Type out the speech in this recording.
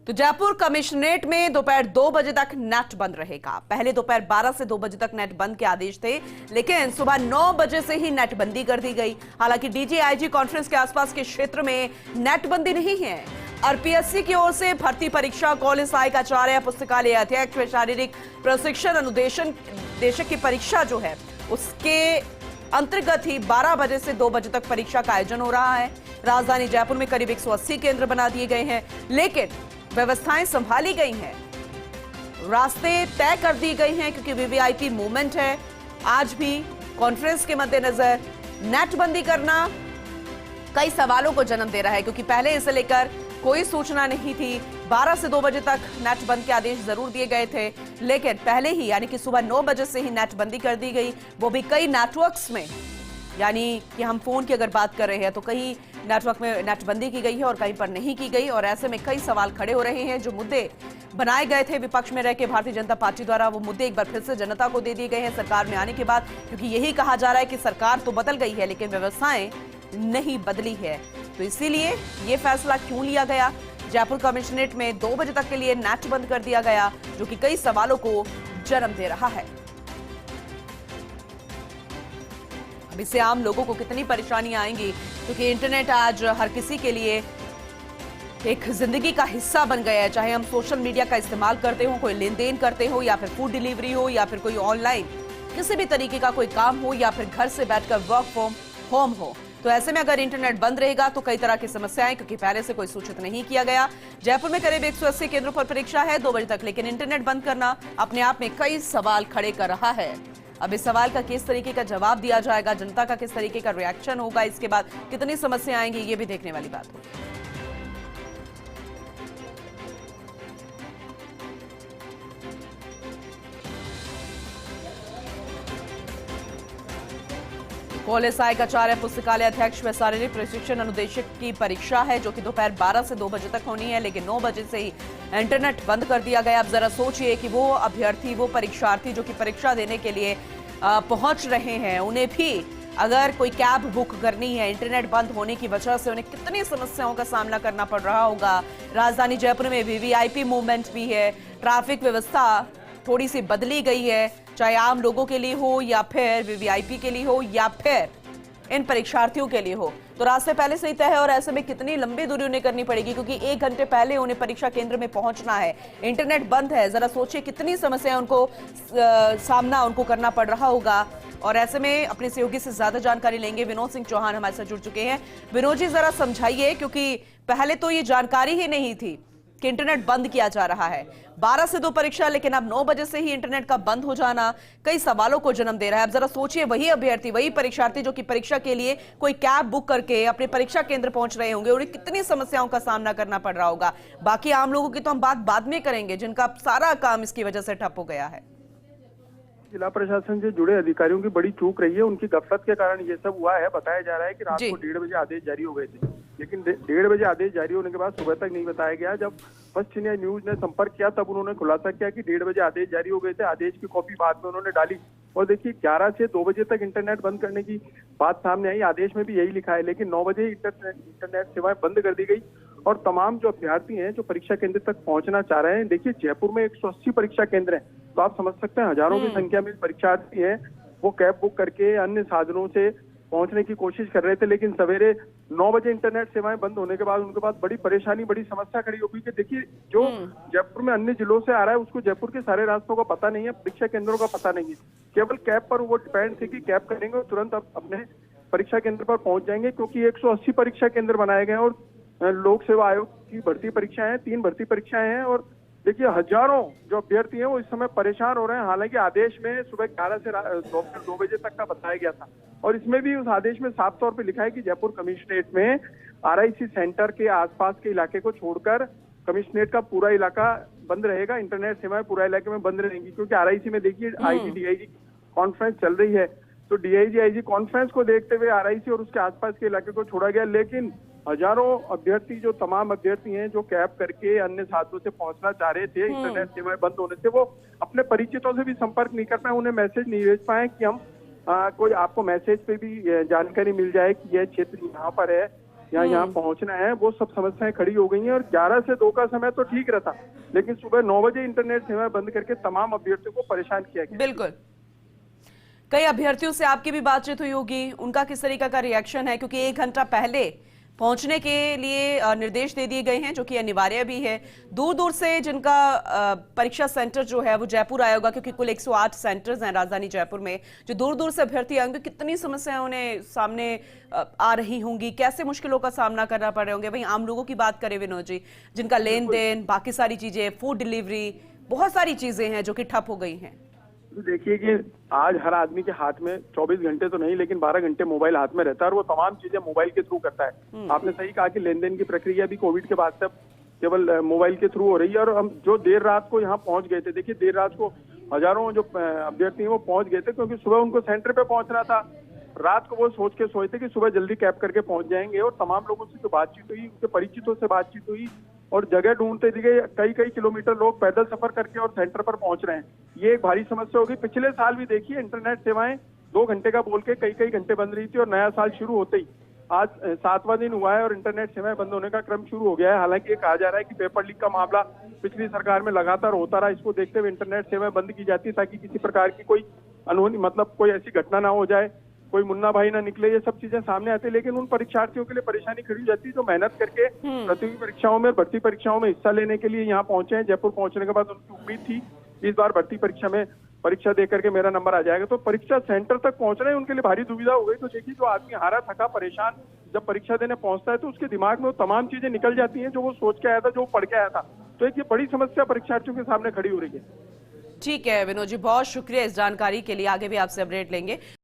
तो जयपुर कमिश्नरेट में दोपहर 2 बजे तक नेट बंद रहेगा। पहले दोपहर 12 से 2 बजे तक नेट बंद के आदेश थे, लेकिन सुबह 9 बजे से ही नेट बंदी कर दी गई। हालांकि डीजीआईजी कॉन्फ्रेंस के आसपास के क्षेत्र में नेट बंदी नहीं है। आरपीएससी की ओर से भर्ती परीक्षा, कॉलेज सहायक आचार्य, पुस्तकालय अध्यक्ष व शारीरिक प्रशिक्षण अनुदेशक की परीक्षा जो है उसके अंतर्गत ही 12 बजे से 2 बजे तक परीक्षा का आयोजन हो रहा है। राजधानी जयपुर में करीब 180 केंद्र बना दिए गए हैं, लेकिन व्यवस्थाएं संभाली गई हैं, रास्ते तय कर दी गई हैं, क्योंकि वीवीआईपी मूवमेंट है। आज भी कॉन्फ्रेंस के मद्देनजर नेटबंदी करना कई सवालों को जन्म दे रहा है, क्योंकि पहले इसे लेकर कोई सूचना नहीं थी। 12 से 2 बजे तक नेट बंद के आदेश जरूर दिए गए थे, लेकिन पहले ही यानी कि सुबह 9 बजे से ही नेट बंदी कर दी गई, वो भी कई नेटवर्क्स में। यानी कि हम फोन की अगर बात कर रहे हैं तो कहीं नेटवर्क में नेटबंदी की गई है और कहीं पर नहीं की गई, और ऐसे में कई सवाल खड़े हो रहे हैं। जो मुद्दे बनाए गए थे विपक्ष में रह के भारतीय जनता पार्टी द्वारा, वो मुद्दे एक बार फिर से जनता को दे दिए गए हैं सरकार में आने के बाद, क्योंकि यही कहा जा रहा है कि सरकार तो बदल गई है लेकिन व्यवस्थाएं नहीं बदली है। तो इसीलिए ये फैसला क्यों लिया गया, जयपुर कमिश्नरेट में 2 बजे तक के लिए नेट बंद कर दिया गया, जो कि कई सवालों को जन्म दे रहा है। अब इससे आम लोगों को कितनी परेशानियां आएंगी, क्योंकि इंटरनेट आज हर किसी के लिए एक जिंदगी का हिस्सा बन गया है। चाहे हम सोशल मीडिया का इस्तेमाल करते हो, कोई लेन देन करते हो, या फिर फूड डिलीवरी हो, या फिर कोई ऑनलाइन किसी भी तरीके का कोई काम हो, या फिर घर से बैठकर वर्क फ्रॉम होम हो। तो ऐसे में अगर इंटरनेट बंद रहेगा तो कई तरह की समस्याएं, क्योंकि पहले से कोई सूचित नहीं किया गया। जयपुर में करीब 180 केंद्रों पर परीक्षा है 2 बजे तक, लेकिन इंटरनेट बंद करना अपने आप में कई सवाल खड़े कर रहा है। अब इस सवाल का किस तरीके का जवाब दिया जाएगा, जनता का किस तरीके का रिएक्शन होगा, इसके बाद कितनी समस्या आएंगी, ये भी देखने वाली बात होगी। कॉलेज सहायक आचार्य, पुस्तकालय अध्यक्ष व शारीरिक प्रशिक्षण अनुदेशक की परीक्षा है, जो कि दोपहर 12 से 2 बजे तक होनी है, लेकिन 9 बजे से ही इंटरनेट बंद कर दिया गया। अब जरा सोचिए कि वो अभ्यर्थी, वो परीक्षार्थी जो कि परीक्षा देने के लिए पहुंच रहे हैं, उन्हें भी अगर कोई कैब बुक करनी है, इंटरनेट बंद होने की वजह से उन्हें कितनी समस्याओं का सामना करना पड़ रहा होगा। राजधानी जयपुर में वीवीआईपी मूवमेंट भी है, ट्रैफिक व्यवस्था थोड़ी सी बदली गई है, चाहे आम लोगों के लिए हो, या फिर वीवीआईपी के लिए हो, या फिर इन परीक्षार्थियों के लिए हो। तो रास्ते पहले से ही तय है, और ऐसे में कितनी लंबी दूरी उन्हें करनी पड़ेगी, क्योंकि 1 घंटे पहले उन्हें परीक्षा केंद्र में पहुंचना है, इंटरनेट बंद है। जरा सोचिए कितनी समस्याएं उनको सामना उनको करना पड़ रहा होगा। और ऐसे में अपने सहयोगी से ज्यादा जानकारी लेंगे, विनोद सिंह चौहान हमारे साथ जुड़ चुके हैं। विनोद जी, जरा समझाइए, क्योंकि पहले तो ये जानकारी ही नहीं थी कि इंटरनेट बंद किया जा रहा है। 12 से 2 परीक्षा, लेकिन अब 9 बजे से ही इंटरनेट का बंद हो जाना कई सवालों को जन्म दे रहा है। अब जरा सोचिए, वही अभ्यर्थी, वही परीक्षार्थी जो कि परीक्षा के लिए कोई कैब बुक करके अपने परीक्षा केंद्र पहुंच रहे होंगे, उन्हें कितनी समस्याओं का सामना करना पड़ रहा होगा। बाकी आम लोगों की तो हम बात बाद में करेंगे, जिनका सारा काम इसकी वजह से ठप हो गया है। जिला प्रशासन से जुड़े अधिकारियों की बड़ी चूक रही है, उनकी गफलत के कारण ये सब हुआ है। बताया जा रहा है कि रात को 1:30 बजे आदेश जारी हो गए थे, लेकिन 1:30 बजे आदेश जारी होने के बाद सुबह तक नहीं बताया गया। जब फर्स्ट इंडिया न्यूज ने संपर्क किया तब उन्होंने खुलासा किया कि 1:30 बजे आदेश जारी हो गए थे। आदेश की कॉपी बाद में उन्होंने डाली, और देखिए 11 से 2 बजे तक इंटरनेट बंद करने की बात सामने आई। आदेश में भी यही लिखा है, लेकिन 9 बजे इंटरनेट सेवाएं बंद कर दी गई, और तमाम जो अभ्यर्थी हैं जो परीक्षा केंद्र तक पहुंचना चाह रहे हैं, देखिए जयपुर में 180 परीक्षा केंद्र हैं, तो आप समझ सकते हैं हजारों की संख्या में परीक्षार्थी हैं, वो कैब बुक करके अन्य साधनों से पहुंचने की कोशिश कर रहे थे। लेकिन सवेरे 9 बजे इंटरनेट सेवाएं बंद होने के बाद उनके पास बड़ी परेशानी, बड़ी समस्या खड़ी हो गई कि देखिए जो जयपुर में अन्य जिलों से आ रहा है उसको जयपुर के सारे रास्तों का पता नहीं है, परीक्षा केंद्रों का पता नहीं है। केवल कैब पर वो डिपेंड थे कि कैब करेंगे और तुरंत अपने परीक्षा केंद्र पर पहुंच जाएंगे, क्योंकि 180 परीक्षा केंद्र बनाए गए हैं, और लोक सेवा आयोग की भर्ती परीक्षाएं हैं, 3 भर्ती परीक्षाएं हैं। और देखिए हजारों जो अभ्यर्थी हैं वो इस समय परेशान हो रहे हैं। हालांकि आदेश में सुबह 11 से दोपहर 2 बजे तक का बताया गया था, और इसमें भी उस आदेश में साफ तौर पे लिखा है कि जयपुर कमिश्नरेट में आरआईसी सेंटर के आसपास के इलाके को छोड़कर कमिश्नरेट का पूरा इलाका बंद रहेगा, इंटरनेट सेवाएं पूरा इलाके में बंद रहेंगी। क्योंकि आरआईसी में देखिए आईजी डीआईजी कॉन्फ्रेंस चल रही है, तो डीआईजी आईजी कॉन्फ्रेंस को देखते हुए आरआईसी और उसके आसपास के इलाके को छोड़ा गया। लेकिन हजारों अभ्यर्थी, जो तमाम अभ्यर्थी हैं जो कैब करके अन्य साधनों से पहुंचना चाह रहे थे, इंटरनेट सेवाएं बंद होने से वो अपने परिचितों से भी संपर्क नहीं कर पाए, उन्हें मैसेज नहीं भेज पाए कि हम कोई आपको मैसेज पे भी जानकारी मिल जाए कि यह क्षेत्र यहाँ पर है, या यहाँ पहुंचना है, वो सब समस्याएं खड़ी हो गई हैं। और 11 से 2 का समय तो ठीक रहता, लेकिन सुबह 9 बजे इंटरनेट सेवा बंद करके तमाम अभ्यर्थियों को परेशान किया गया। बिल्कुल, कई अभ्यर्थियों से आपकी भी बातचीत हुई होगी, उनका किस तरीके का रिएक्शन है, क्योंकि 1 घंटा पहले पहुंचने के लिए निर्देश दे दिए गए हैं, जो कि अनिवार्य भी है। दूर दूर से जिनका परीक्षा सेंटर जो है वो जयपुर आया होगा, क्योंकि कुल 108 सेंटर्स हैं राजधानी जयपुर में, जो दूर दूर से अभ्यर्थी आएंगे, कितनी समस्याएं उन्हें सामने आ रही होंगी, कैसे मुश्किलों का सामना करना पड़ रहे होंगे। वहीं आम लोगों की बात करें विनोद जी, जिनका लेन देन, बाकी सारी चीजें, फूड डिलीवरी, बहुत सारी चीजें हैं जो कि ठप हो गई हैं। देखिए कि आज हर आदमी के हाथ में 24 घंटे तो नहीं, लेकिन 12 घंटे मोबाइल हाथ में रहता है और वो तमाम चीजें मोबाइल के थ्रू करता है। आपने सही कहा कि लेन देन की प्रक्रिया भी कोविड के बाद से केवल मोबाइल के थ्रू हो रही है। और हम जो देर रात को यहाँ पहुंच गए थे, देखिए देर रात को हजारों जो अभ्यर्थी हैं वो पहुंच गए थे, क्योंकि सुबह उनको सेंटर पे पहुंचना था। रात को वो सोच के सोए थे कि सुबह जल्दी कैब करके पहुंच जाएंगे। और तमाम लोगों से जो बातचीत हुई, उनके परिचितों से बातचीत हुई, और जगह ढूंढते दिखे कई कई किलोमीटर लोग पैदल सफर करके और सेंटर पर पहुंच रहे हैं। ये एक भारी समस्या होगी। पिछले साल भी देखिए इंटरनेट सेवाएं 2 घंटे का बोल के कई कई घंटे बंद रही थी, और नया साल शुरू होते ही आज 7वां दिन हुआ है और इंटरनेट सेवाएं बंद होने का क्रम शुरू हो गया है। हालांकि ये कहा जा रहा है कि पेपर लीक का मामला पिछली सरकार में लगातार होता रहा, इसको देखते हुए इंटरनेट सेवाएं बंद की जाती ताकि किसी प्रकार की कोई अनहोनी, मतलब कोई ऐसी घटना ना हो जाए, कोई मुन्ना भाई ना निकले, ये सब चीजें सामने आती है। लेकिन उन परीक्षार्थियों के लिए परेशानी खड़ी हो जाती है जो मेहनत करके प्रतियोगी परीक्षाओं में, भर्ती परीक्षाओं में हिस्सा लेने के लिए यहाँ पहुंचे हैं। जयपुर पहुंचने के बाद उनकी उम्मीद थी इस बार भर्ती परीक्षा में परीक्षा दे करके मेरा नंबर आ जाएगा, तो परीक्षा सेंटर तक पहुंचना ही उनके लिए भारी दुविधा हो गई। तो देखिए जो आदमी हारा थका परेशान जब परीक्षा देने पहुंचता है, तो उसके दिमाग में वो तमाम चीजें निकल जाती हैं जो वो सोच के आया था, जो वो पढ़ के आया था। तो एक ये बड़ी समस्या परीक्षार्थियों के सामने खड़ी हो रही है। ठीक है विनोद जी, बहुत शुक्रिया इस जानकारी के लिए, आगे भी आपसे अपडेट लेंगे।